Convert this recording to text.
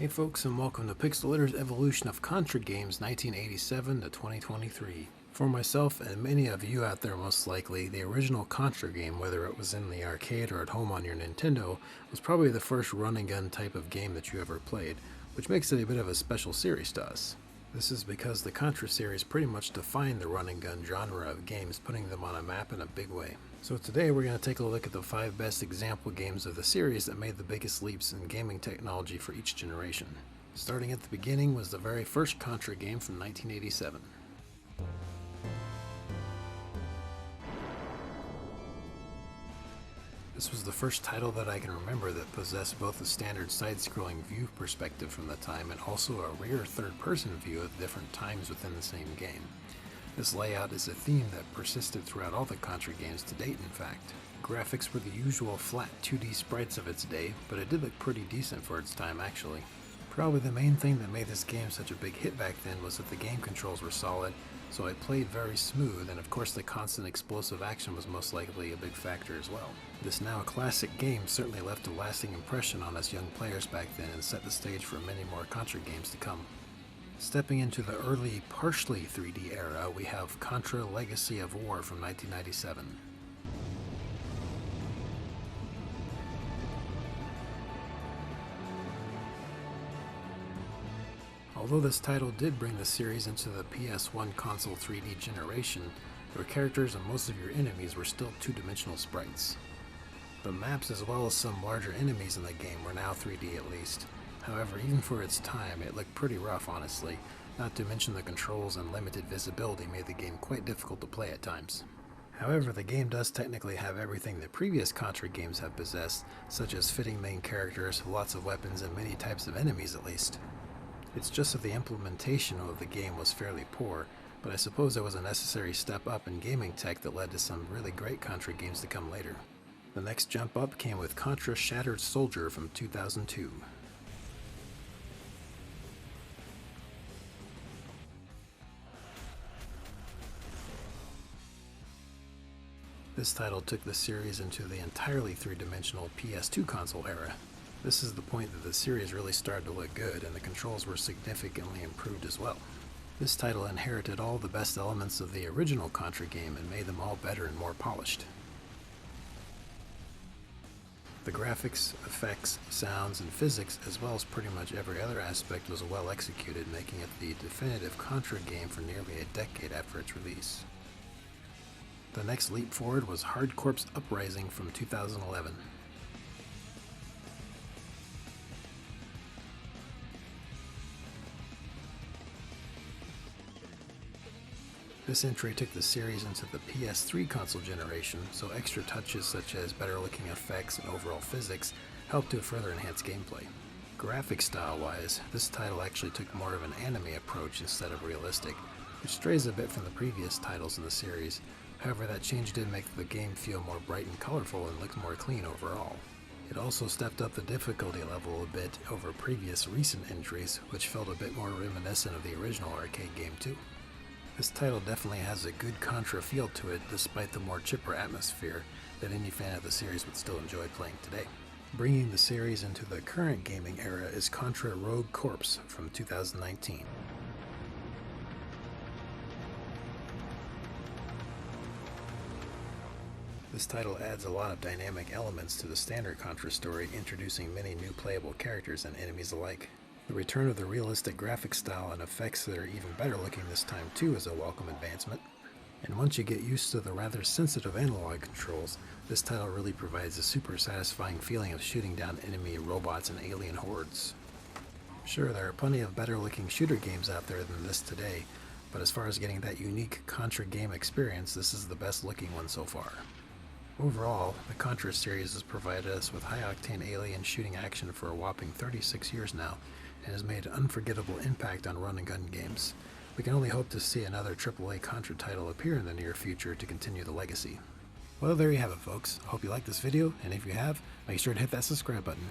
Hey folks, and welcome to Pixil's evolution of Contra games 1987 to 2023. For myself and many of you out there most likely, the original Contra game, whether it was in the arcade or at home on your Nintendo, was probably the first run and gun type of game that you ever played, which makes it a bit of a special series to us. This is because the Contra series pretty much defined the run and gun genre of games, putting them on a map in a big way. So today we're going to take a look at the 5 best example games of the series that made the biggest leaps in gaming technology for each generation. Starting at the beginning was the very first Contra game from 1987. This was the first title that I can remember that possessed both a standard side-scrolling view perspective from the time and also a rare third-person view at different times within the same game. This layout is a theme that persisted throughout all the Contra games to date, in fact. Graphics were the usual flat 2D sprites of its day, but it did look pretty decent for its time actually. Probably the main thing that made this game such a big hit back then was that the game controls were solid, so it played very smooth, and of course the constant explosive action was most likely a big factor as well. This now classic game certainly left a lasting impression on us young players back then and set the stage for many more Contra games to come. Stepping into the early, partially 3D era, we have Contra Legacy of War from 1997. Although this title did bring the series into the PS1 console 3D generation, your characters and most of your enemies were still two-dimensional sprites. The maps as well as some larger enemies in the game were now 3D at least. However, even for its time, it looked pretty rough honestly, not to mention the controls and limited visibility made the game quite difficult to play at times. However, the game does technically have everything the previous Contra games have possessed, such as fitting main characters, lots of weapons, and many types of enemies at least. It's just that the implementation of the game was fairly poor, but I suppose it was a necessary step up in gaming tech that led to some really great Contra games to come later. The next jump up came with Contra Shattered Soldier from 2002. This title took the series into the entirely three-dimensional PS2 console era. This is the point that the series really started to look good, and the controls were significantly improved as well. This title inherited all the best elements of the original Contra game and made them all better and more polished. The graphics, effects, sounds, and physics, as well as pretty much every other aspect, was well executed, making it the definitive Contra game for nearly a decade after its release. The next leap forward was Hard Corp's Uprising from 2011. This entry took the series into the PS3 console generation, so extra touches such as better looking effects and overall physics helped to further enhance gameplay. Graphic style-wise, this title actually took more of an anime approach instead of realistic, which strays a bit from the previous titles in the series. However, that change did make the game feel more bright and colorful and looked more clean overall. It also stepped up the difficulty level a bit over previous recent entries, which felt a bit more reminiscent of the original arcade game too. This title definitely has a good Contra feel to it, despite the more chipper atmosphere that any fan of the series would still enjoy playing today. Bringing the series into the current gaming era is Contra Rogue Corps from 2019. This title adds a lot of dynamic elements to the standard Contra story, introducing many new playable characters and enemies alike. The return of the realistic graphic style and effects that are even better looking this time too is a welcome advancement. And once you get used to the rather sensitive analog controls, this title really provides a super satisfying feeling of shooting down enemy robots and alien hordes. Sure, there are plenty of better looking shooter games out there than this today, but as far as getting that unique Contra game experience, this is the best looking one so far. Overall, the Contra series has provided us with high-octane alien shooting action for a whopping 36 years now, and has made an unforgettable impact on run-and-gun games. We can only hope to see another AAA Contra title appear in the near future to continue the legacy. Well, there you have it folks. I hope you liked this video, and if you have, make sure to hit that subscribe button.